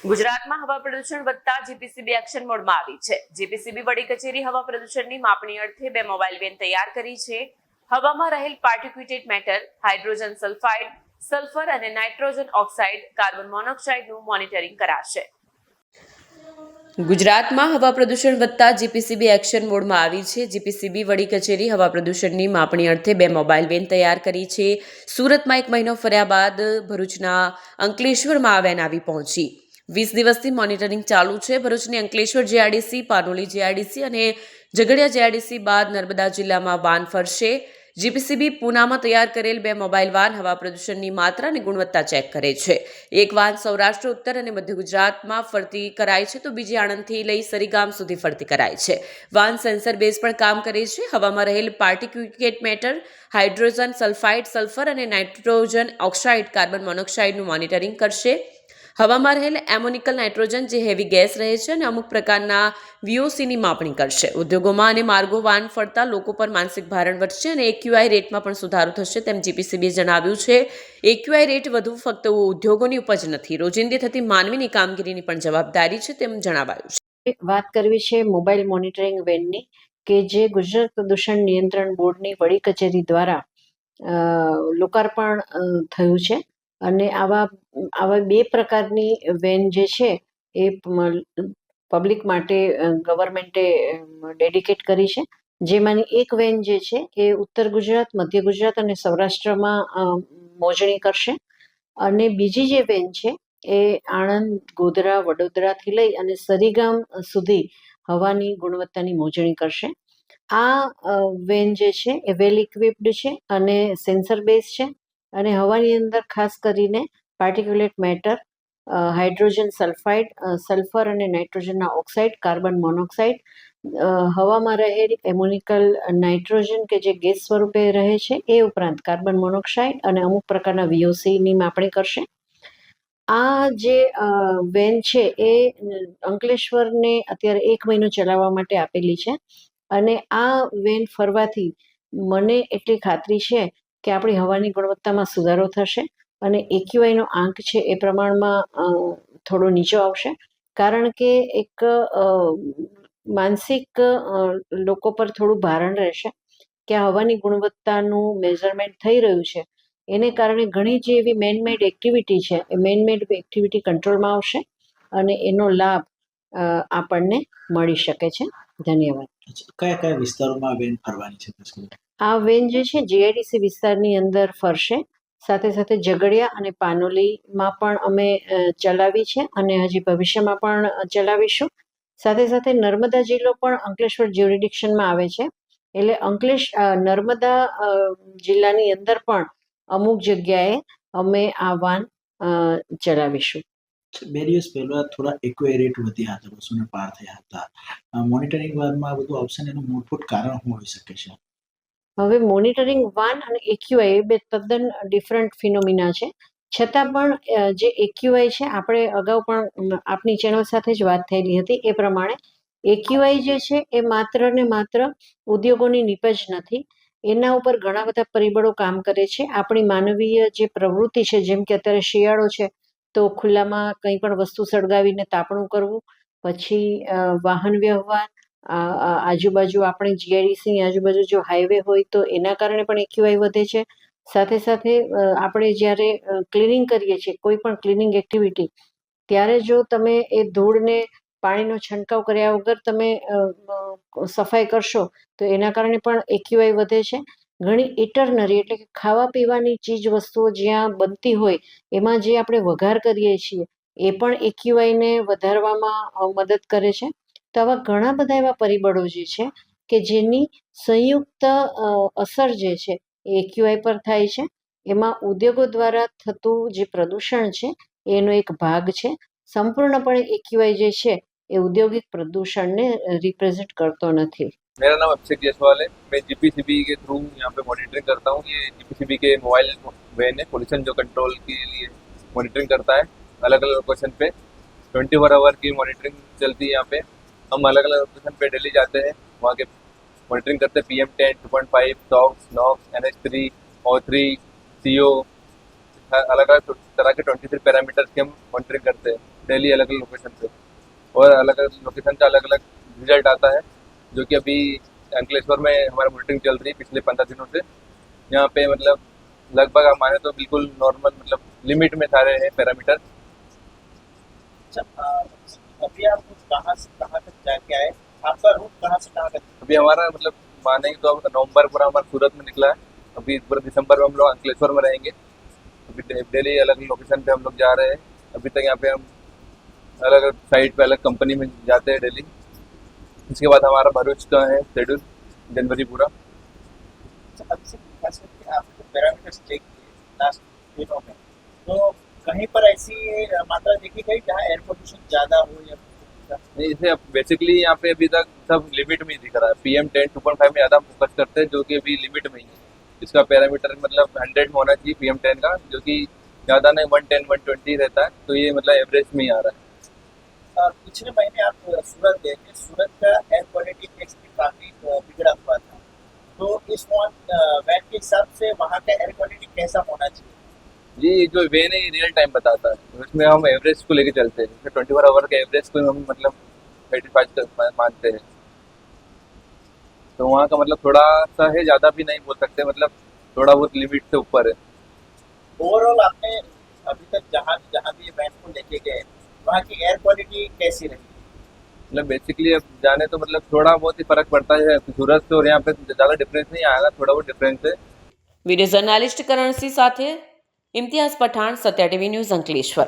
ગુજરાતમાં હવા પ્રદૂષણ વધતા જીપીસીબી એક્શન મોડમાં આવી છે. જીપીસીબી વડી કચેરી હવા પ્રદૂષણની માપણી અર્થે 2 મોબાઈલ વેન તૈયાર કરી છે. હવામાં રહેલ particulate matter, hydrogen sulphide, sulphur અને નાઇટ્રોજન ઓક્સાઇડ, કાર્બન મોનોક્સાઇડનું મોનિટરિંગ કરાશે. ગુજરાતમાં હવા પ્રદૂષણ વધતા જીપીસીબી એક્શન મોડમાં આવી છે. જીપીસીબી વડી કચેરી હવા પ્રદૂષણની માપણી અર્થે 2 મોબાઈલ વેન તૈયાર કરી છે. સુરતમાં 1 મહિનો ફર્યા બાદ ભરૂચના અંકલેશ્વરમાં આ વેન આવી પહોંચી. 20 દિવસથી મોનિટરિંગ ચાલુ છે. ભરૂચની અંકલેશ્વર જીઆઈડીસી, પાનોલી જીઆઈડીસી અને ઝઘડિયા જીઆઈડીસી બાદ નર્મદા જિલ્લામાં વાન ફરશે. જીપીસીબી પૂનામાં તૈયાર કરેલ 2 મોબાઈલ વાન હવા પ્રદૂષણની માત્રા અને ગુણવત્તા ચેક કરે છે. એક વાન સૌરાષ્ટ્ર, ઉત્તર અને મધ્ય ગુજરાતમાં ફરતી કરાય છે, તો બીજી આણંદથી લઈ સરીગામ સુધી ફરતી કરાય છે. વાન સેન્સર બેઝ પણ કામ કરે છે. હવામાં રહેલ particulate matter, hydrogen sulphide, sulphur અને નાઇટ્રોજન ઓક્સાઇડ, કાર્બન મોનોક્સાઇડનું મોનિટરિંગ કરશે. હવામાં રહેલ એમોનિકલ નાઇટ્રોજન, જે હેવી ગેસ રહે છે, અને અમુક પ્રકારના વીઓસીની માપણી કરશે. ઉદ્યોગોમાં અને માર્ગો વાન ફરતા લોકો પર માનસિક ભારણ વધશે અને એક્યુઆઈ રેટમાં પણ સુધારો થશે, તેમ જીપીસીબીએ જણાવ્યું છે. એક્યુઆઈ રેટ વધુ ફક્ત ઉદ્યોગોની ઉપજ નથી, રોજિંદી થતી માનવીની કામગીરીની પણ જવાબદારી છે, તેમ જણાવાયું છે. વાત કરવી છે મોબાઈલ મોનિટરિંગ વેનની, કે જે ગુજરાત પ્રદૂષણ નિયંત્રણ બોર્ડની વડી કચેરી દ્વારા લોકાર્પણ થયું છે. અને આવા 2 પ્રકારની વેન જે છે એ પબ્લિક માટે ગવર્મેન્ટે ડેડિકેટ કરી છે. જેમાંની એક વેન જે છે એ ઉત્તર ગુજરાત, મધ્ય ગુજરાત અને સૌરાષ્ટ્રમાં મોજણી કરશે. અને બીજી જે વેન છે એ આણંદ, ગોધરા, વડોદરાથી લઈ અને સરીગામ સુધી હવાની ગુણવત્તાની મોજણી કરશે. આ વેન જે છે એ વેલ ઇક્વિપ્ડ છે અને સેન્સર બેઝ છે. અને હવાની અંદર ખાસ કરીને particulate matter, hydrogen sulphide, sulphur અને નાઇટ્રોજનના ઓક્સાઇડ, કાર્બન મોનોક્સાઇડ, હવામાં રહેલ એમોનિકલ નાઇટ્રોજન કે જે ગેસ સ્વરૂપે રહે છે, એ ઉપરાંત કાર્બન મોનોક્સાઇડ અને અમુક પ્રકારના વીઓસીની માપણી કરશે. આ જે વેન છે એ અંકલેશ્વરને અત્યારે 1 મહિનો ચલાવવા માટે આપેલી છે. અને આ વેન ફરવાથી મને એટલી ખાતરી છે કે આપણી હવાની ગુણવત્તામાં સુધારો થશે અને એક્યુઆઈનો આંક છે એ પ્રમાણમાં થોડો નીચો આવશે. કારણ કે એક માનસિક લોકો પર થોડું ભારણ રહેશે કે આ હવાની ગુણવત્તાનું મેઝરમેન્ટ થઈ રહ્યું છે. એને કારણે ઘણી જે એવી મેનમેડ એક્ટિવિટી છે એ મેનમેડ એક્ટિવિટી કંટ્રોલમાં આવશે અને એનો લાભ આપણને મળી શકે છે. ધન્યવાદ. કયા કયા વિસ્તારોમાં વેન ફરવાની છે? આ વેન જે છે જીઆઈડીસી વિસ્તારની અંદર ફરશે. સાથે સાથે ઝઘડિયા અને પાનોલીમાં પણ અમે ચલાવી છે અને હજી ભવિષ્યમાં પણ ચલાવીશું. સાથે સાથે નર્મદા જિલ્લો પણ અંકલેશ્વર જ્યુરિડિક્શનમાં આવે છે. એટલે નર્મદા જિલ્લાની અંદર પણ અમુક જગ્યાએ અમે આ વાન ચલાવીશું. 2 દિવસ પહેલા થોડા એક્યુઆઈ રેટ વધ્યા હતા, 200 ને પાર થયા હતા. મોનિટરિંગ વાનમાં બધું ઓપ્શન, એનું મૂળભૂત કારણ શું હોઈ શકે છે? હવે મોનિટરિંગ વાન અને એક્યુઆઈ બે તદ્દન ડિફરન્ટ ફિનોમિના છે. છતાં પણ જે એક્યુઆઈ છે, આપણે અગાઉ પણ આપની ચેનલ સાથે જ વાત થયેલી હતી એ પ્રમાણે એક્યુઆઈ જે છે એ માત્ર ને માત્ર ઉદ્યોગોની નીપજ નથી. એના ઉપર ઘણા બધા પરિબળો કામ કરે છે. આપણી માનવીય જે પ્રવૃત્તિ છે, જેમ કે અત્યારે શિયાળો છે તો ખુલ્લામાં કંઈ પણ વસ્તુ સળગાવીને તાપણું કરવું, પછી વાહન વ્યવહાર, આજુબાજુ આપણે જીઆઈડીસીની આજુબાજુ જો હાઈવે હોય તો એના કારણે પણ એક્યુઆઈ વધે છે. સાથે સાથે આપણે જ્યારે ક્લિનિંગ કરીએ છીએ, કોઈ પણ ક્લિનિંગ એક્ટિવિટી, ત્યારે જો તમે એ ધૂળને પાણીનો છંટકાવ કર્યા વગર તમે સફાઈ કરશો તો એના કારણે પણ એક્યુઆઈ વધે છે. ઘણી ઇટરનરી એટલે કે ખાવા પીવાની ચીજ વસ્તુઓ જ્યાં બનતી હોય એમાં જે આપણે વઘાર કરીએ છીએ એ પણ એક્યુઆઈને વધારવામાં મદદ કરે છે. તો આવા ઘણા બધા એવા પરિબળો જે છે કે જેની સંયુક્ત અસર જે છે એ એક્યુઆઈ પર થાય છે. એમાં ઉદ્યોગો દ્વારા થતું જે પ્રદૂષણ છે એનો એક ભાગ છે. સંપૂર્ણપણે एक्यूआई જે છે એ ઔદ્યોગિક પ્રદૂષણને रिप्रेजेंट करतो નથી. मेरा नाम अभिषेक जायसवाल है। मैं जीपीसीबी के थ्रू यहाँ पे मॉनिटरिंग करता हूँ। ये जीपीसीबी के मोबाइल वैन है, पोल्यूशन जो कंट्रोल के लिए मॉनिटरिंग करता है। अलग अलग लोकेशन पे 24 आवर की मॉनिटरिंग चलती है। यहाँ पे हम अलग अलग लोकेशन पे डेली जाते हैं, वहाँ के मॉनिटरिंग करते हैं। PM10, 2.5, talks, Knox, NH3, O3, CO, अलग अलग तरह के 23 पैरामीटर्स की हम मॉनिटरिंग करते हैं। डेली अलग अलग लोकेशन पे, और अलग अलग लोकेशन का अलग अलग रिजल्ट आता है। जो कि अभी अंकलेश्वर में हमारी मॉनिटरिंग चल रही है पिछले 15 दिनों से। यहाँ पे मतलब लगभग आप माने तो बिल्कुल नॉर्मल, मतलब लिमिट में सारे हैं पैरामीटर। अच्छा, अभी आप कहाँ से कहाँ तक जाके आए? आपका रूट कहाँ से कहाँ तक? अभी हमारा मतलब माने तो अब नवंबर पूरा हमारा सूरत में निकला है। अभी पूरे दिसंबर में हम लोग अंकलेश्वर में रहेंगे। अभी डेली अलग अलग लोकेशन पे हम लोग जा रहे हैं। अभी तक यहाँ पे हम अलग अलग साइट पे अलग कंपनी में जाते हैं डेली। इसके बाद हमारा भरूच का है शेड्यूल जनवरी पूरा। अच्छा, अभी से खास करके आपने पैरामीटर्स चेक किए लास्ट दिनों में, तो कहीं पर ऐसी मात्रा देखी गई जहाँ एयर पोल्यूशन ज़्यादा हो या नहीं, इसे अब बेसिकली यहाँ पे अभी तक सब लिमिट में ही दिख रहा है। PM10 2.5 में ज़्यादा फोकस करते हैं, जो कि अभी लिमिट में ही है। इसका पैरामीटर मतलब 100 में होना चाहिए PM10 का, जो कि ज़्यादा नहीं 110 120 रहता है। तो ये मतलब एवरेज में ही आ रहा है। पिछले महीने आप सूरत गए थे, सूरत का एयर क्वालिटी इंडेक्स भी काफ़ी बिगड़ा हुआ था, तो इस वैन के हिसाब से वहाँ का एयर क्वालिटी कैसा होना चाहिए? ये जो वेन है रियल टाइम बताता है, उसमें हम एवरेज को लेके चलते हैं। जैसे 24 आवर के एवरेज को हम मतलब 85 मानते हैं। तो वहाँ का मतलब थोड़ा सा है, ज़्यादा भी नहीं बोल सकते, मतलब थोड़ा बहुत लिमिट से ऊपर है। ओवरऑल आपने अभी तक जहाँ जहाँ भी ये वैन को लेके गए, वहाँ की एयर क्वालिटी कैसी रही? मतलब बेसिकली अब जाने तो मतलब थोड़ा बहुत ही फर्क पड़ता है सूरत से, और यहाँ पे ज़्यादा डिफरेंस नहीं आएगा, थोड़ा बहुत डिफरेंस है। વિડીયો જર્નાલિસ્ટ કરણસિંહ સાથે ઇમ્તિયાઝ પઠાણ, સત્યા ટીવી ન્યૂઝ અંકલેશ્વર।